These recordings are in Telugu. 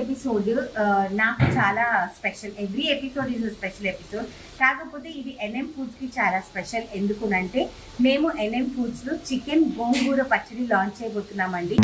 ఎపిసోడ్ నాకు చాలా special. Every episode is special episode. కాకపోతే ఇది ఎన్ఎం ఫుడ్స్కి చాలా స్పెషల్. ఎందుకునంటే మేము ఎన్ఎం ఫుడ్స్లో చికెన్ గోంగూర పచ్చడి లాంచ్ చేయబోతున్నామండి.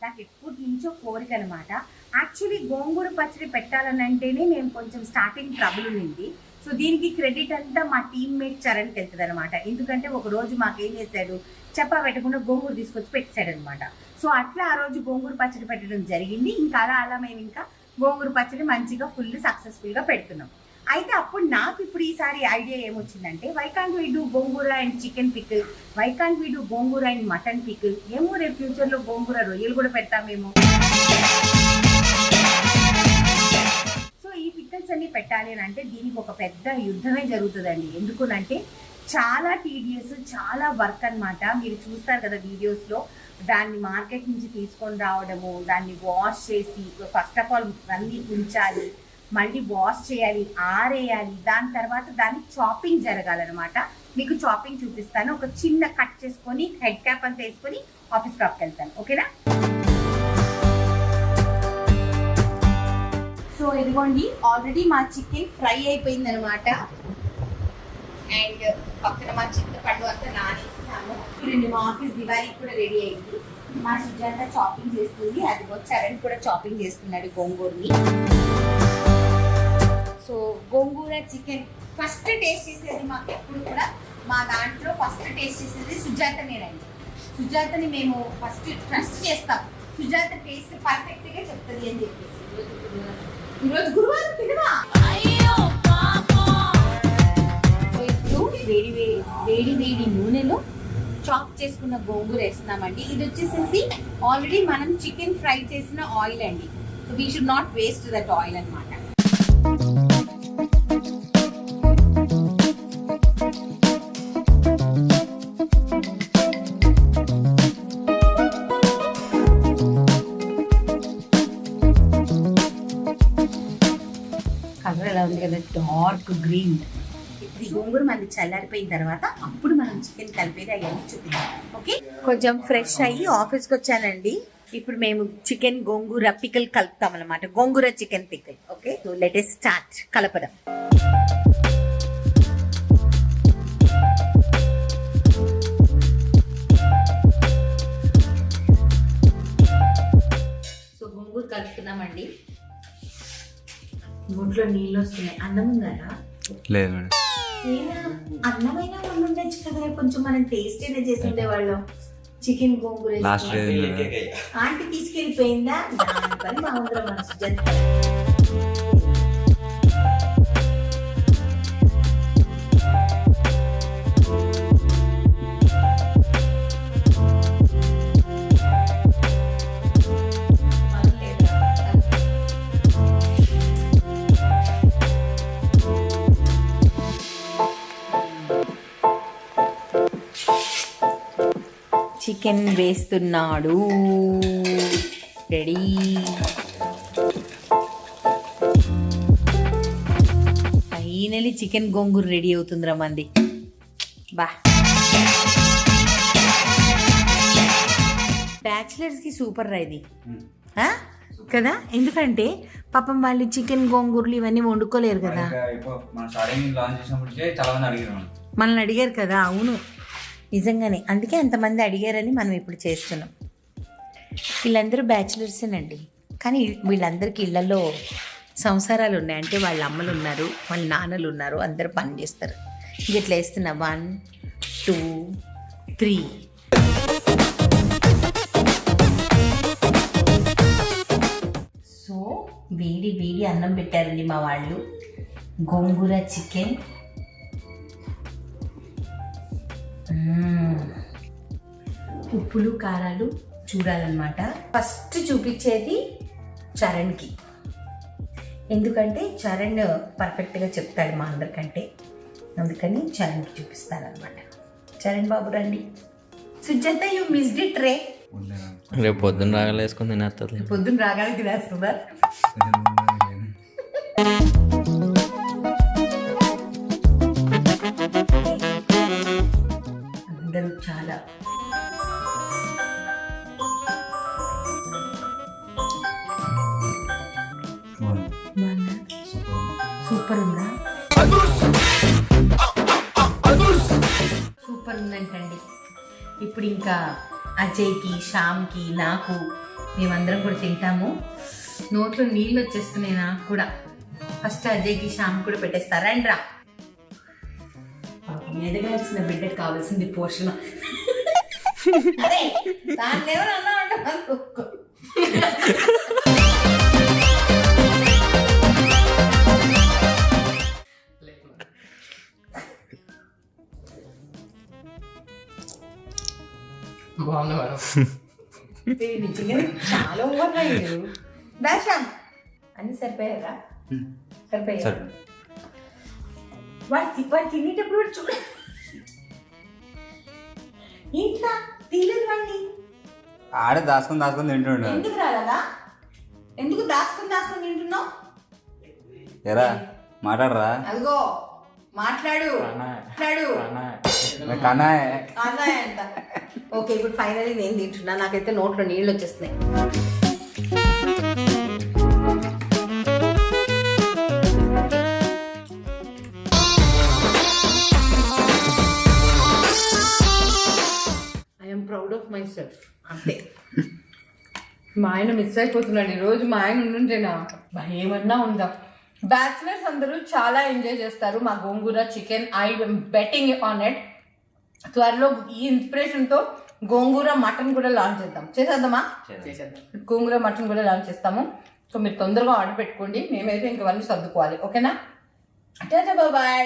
నాకు ఎప్పటి నుంచో కోరిక అనమాట. యాక్చువల్లీ గోంగూర పచ్చడి పెట్టాలని అంటేనే మేము కొంచెం స్టార్టింగ్ ట్రబుల్ ఉంది. సో దీనికి క్రెడిట్ అంతా మా టీమ్మేట్ చరణ్కి వెళ్తుంది అనమాట. ఎందుకంటే ఒక రోజు మాకేం చేశాడు, చెప్పా పెట్టకుండా గోంగూర తీసుకొచ్చి పెట్టాడు అనమాట. సో అట్లా ఆ రోజు గోంగూర పచ్చడి పెట్టడం జరిగింది. ఇంకా అలా మేము ఇంకా గోంగూర పచ్చడి మంచిగా ఫుల్ సక్సెస్ఫుల్గా పెడుతున్నాం. అయితే అప్పుడు నాకు ఇప్పుడు ఈసారి ఐడియా ఏమొచ్చిందంటే, why can't we do gongura and chicken pickle, why can't we do gongura and mutton pickle. ఏమో రేపు ఫ్యూచర్లో గోంగూర రొయ్యలు కూడా పెడతామేమో. సో ఈ పికిల్స్ అన్ని పెట్టాలి అని అంటే దీనికి ఒక పెద్ద యుద్ధమే జరుగుతుందండి. ఎందుకునంటే చాలా టీడీఎస్, చాలా వర్క్ అనమాట. మీరు చూస్తారు కదా వీడియోస్లో, దాన్ని మార్కెట్ నుంచి తీసుకొని రావడము, దాన్ని వాష్ చేసి ఫస్ట్ ఆఫ్ ఆల్ అన్నీ ఉంచాలి, మళ్ళీ వాష్ చేయాలి, ఆరేయాలి, దాని తర్వాత దాన్ని చాపింగ్ జరగాలన్నమాట. మీకు చాపింగ్ చూపిస్తాను. ఒక చిన్న కట్ చేసుకొని హెడ్ క్యాప్ అంతా వేసుకొని ఆఫీస్ క్రాప్కి వెళ్తాను, ఓకేనా? సో ఇదిగోండి, ఆల్రెడీ మా చికెన్ ఫ్రై అయిపోయింది అనమాట. అండ్ పక్కన మా చింతపండు అంతా నానేస్తాము. చూడండి, మా ఆఫీస్ దివాళీ కూడా రెడీ అయింది. మా సుజాత చాపింగ్ చేస్తుంది, అది చరణ్ కూడా చాపింగ్ చేస్తున్నాడు గోంగూరని. సో గోంగూర చికెన్ ఫస్ట్ టేస్ట్ చేసేది మాకు ఎప్పుడు కూడా, మా దాంట్లో ఫస్ట్ టేస్ట్ చేసేది సుజాతనేనండి. సుజాతని మేము ఫస్ట్ ట్రస్ట్ చేస్తాం. సుజాత టేస్ట్ పర్ఫెక్ట్గా చెప్తుంది అని చెప్పేసి. ఈరోజు గురువారం తినవా? వేడి వేడి నూనెలో చాప్ చేసుకున్న గోంగూర వేస్తున్నామండి. ఇది వచ్చేసేసి ఆల్రెడీ మనం చికెన్ ఫ్రై చేసిన ఆయిల్ అండి. So we should not waste that oil అనమాట. కలర్ ఎలా ఉంది కదా, డార్క్ గ్రీన్. ఈ గోంగూర మనకి చల్లారిపోయిన తర్వాత అప్పుడు మనం చికెన్ కలిపేది అవన్నీ చూపిద్దాం, ఓకే? కొంచెం ఫ్రెష్ అయ్యి ఆఫీస్కి వచ్చానండి. ఇప్పుడు మేము చికెన్ గోంగూర పికిల్ కలుపుతాం అనమాట. Gongura chicken pickle, okay? So let us start కలపడం. సో గోంగూర కలుపుతున్నామండి. నోట్లో నీళ్ళు వస్తున్నాయి. అన్నం ఉందా? లేదు మేడం. అన్నమైనా వాళ్ళు ఉండొచ్చు కదా, కొంచెం మనం టేస్ట్ అయినా చేసి ఉండేవాళ్ళం. చికెన్ గోంగూర ఆంటీ తీసుకెళ్ళిపోయిందా? దాని పని బాగుందిరా మన సుజాత. చికెన్ వేస్తున్నాడు, రెడీ. ఫైనలీ చికెన్ గోంగూర రెడీ అవుతుందిరా మంది. బా, బ్యాచిలర్స్కి సూపర్ రా ఇది కదా. ఎందుకంటే పాపం వాళ్ళు చికెన్ గోంగూరలు ఇవన్నీ వండుకోలేరు కదా. మనల్ని అడిగారు కదా. అవును, నిజంగానే, అందుకే అంతమంది అడిగారని మనం ఇప్పుడు చేస్తున్నాం. వీళ్ళందరూ బ్యాచిలర్సేనండి, కానీ వీళ్ళందరికీ ఇళ్లలో సంసారాలు ఉన్నాయి. అంటే వాళ్ళ అమ్మలు ఉన్నారు, వాళ్ళ నాన్నలు ఉన్నారు, అందరూ పని చేస్తారు. ఇట్లా వేస్తున్నా 1 2 3. సో వేడి వేడి అన్నం పెట్టారండి మా వాళ్ళు. గోంగూర చికెన్, ఉప్పులు కారాలు చూడాలన్నమాట. ఫస్ట్ చూపించేది చరణ్కి, ఎందుకంటే చరణ్ పర్ఫెక్ట్గా చెప్తాడు మా అందరికంటే. అందుకని చరణ్కి చూపిస్తానమాట. చరణ్ బాబు రండి. సుజాత, యూ మిస్డ్ ఇట్ రే. రేపు పొద్దున్న రాగాలు వేసుకుని తినేస్తుంది. పొద్దున్న రాగాలు తినేస్తుందా? అందరూ చాలా సూపర్ ఉందా? సూపర్ ఉందంటండి. ఇప్పుడు ఇంకా అజయ్కి, శ్యామ్కి, నాకు మేమందరం కూడా తింటాము. నోట్లో నీళ్ళు వచ్చేస్తున్నాయి నాకు కూడా. ఫస్ట్ అజయ్కి, శ్యామ్ కూడా పెట్టేస్తారా అండి రా. ఎదగాల్సిన బిడ్డకి కావాల్సింది పోషణ. అదే దాన్ని ఎవరన్నా అంటే బాగుంది మేడం. నిజంగా చాలా ఓవర్ అయ్యాడు. దాశాం అన్ని సరిపోయారా? సరిపోయా. వాడు తినేటప్పుడు వాడు చూడ ఇంట్లో తీయలేదు వాడిని. ఆడే దాచుకొని తింటుండే. ఎందుకు రాలదా? ఎందుకు దాచుకొని తింటున్నావు? ఎరా మాట్లాడరా. అదిగో మాట్లాడు మాట్లాడు. అన్నాయ్ అంట. ఓకే, ఇప్పుడు ఫైనల్లీ నేను తింటున్నా. నాకైతే నోట్లో నీళ్ళు వచ్చేస్తున్నాయి. I'm proud of my self. అంతే. మా ఆయన మిస్ అయిపోతున్నాడు ఈరోజు. మా ఆయన ఉండుంటేనా ఏమన్నా ఉందా. బ్యాచిలర్స్ అందరూ చాలా ఎంజాయ్ చేస్తారు మా gongura chicken. I am betting on it. త్వరలో ఈ ఇన్స్పిరేషన్తో గోంగూర మటన్ కూడా లాంచ్ చేసేద్దామా? గోంగూర మటన్ కూడా లాంచ్ చేస్తాము. సో మీరు తొందరగా ఆర్డర్ పెట్టుకోండి. మేమైతే ఇంకవన్నీ సర్దుకోవాలి. ఓకేనా? బాయ్.